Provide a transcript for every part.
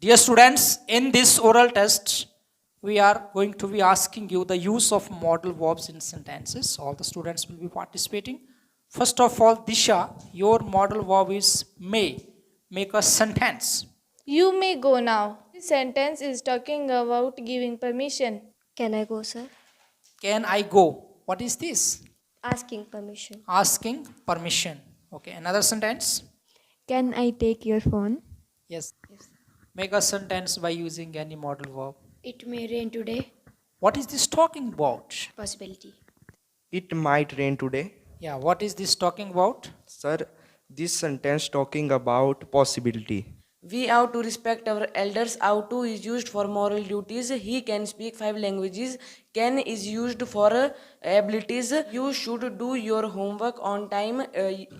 Dear students, in this oral test, we are going to be asking you the use of modal verbs in sentences. All the students will be participating. First of all, Disha, your modal verb is may. Make a sentence. You may go now. This sentence is talking about giving permission. Can I go, sir? Can I go? What is this? Asking permission. Asking permission. Okay, another sentence. Can I take your phone? Yes. Make a sentence by using any modal verb. It may rain today. What is this talking about? Possibility. It might rain today. Yeah, what is this talking about? Sir, this sentence talking about possibility. We have to respect our elders. How to is used for moral duties. He can speak 5 languages. Can is used for abilities. You should do your homework on time.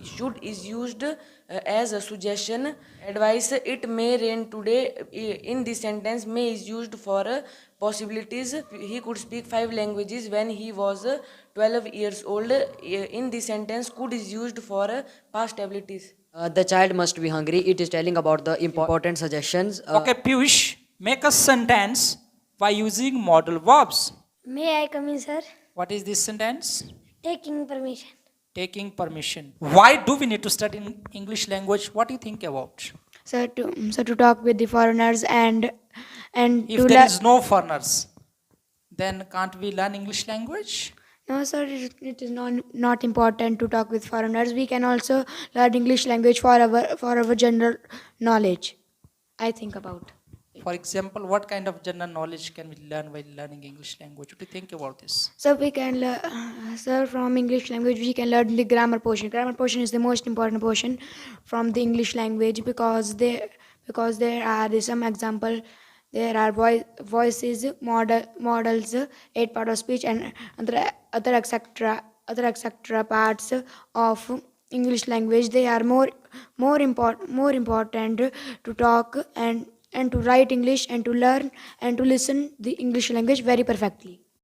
Should is used as a suggestion. Advice. It may rain today. In this sentence, may is used for possibilities. He could speak 5 languages when he was 12 years old. In this sentence, could is used for past abilities. The child must be hungry. It is telling about the important suggestions. Okay, Piyush, make a sentence by using modal verbs. May I come in, sir? What is this sentence? Taking permission. Taking permission. Why do we need to study in English language? What do you think about? So to talk with the foreigners and If to there learn. is no foreigners, then can't we learn English language? No, sir, it is not important to talk with foreigners. We can also learn English language for our general knowledge. I think about. For example, what kind of general knowledge can we learn while learning English language? What do you think about this? So we can sir, from English language we can learn the grammar portion. Grammar portion is the most important portion from the English language because there are some example. There are voices, modals, 8 part of speech, and other etc. parts of English language. They are more important to talk and to write English and to learn and to listen the English language very perfectly.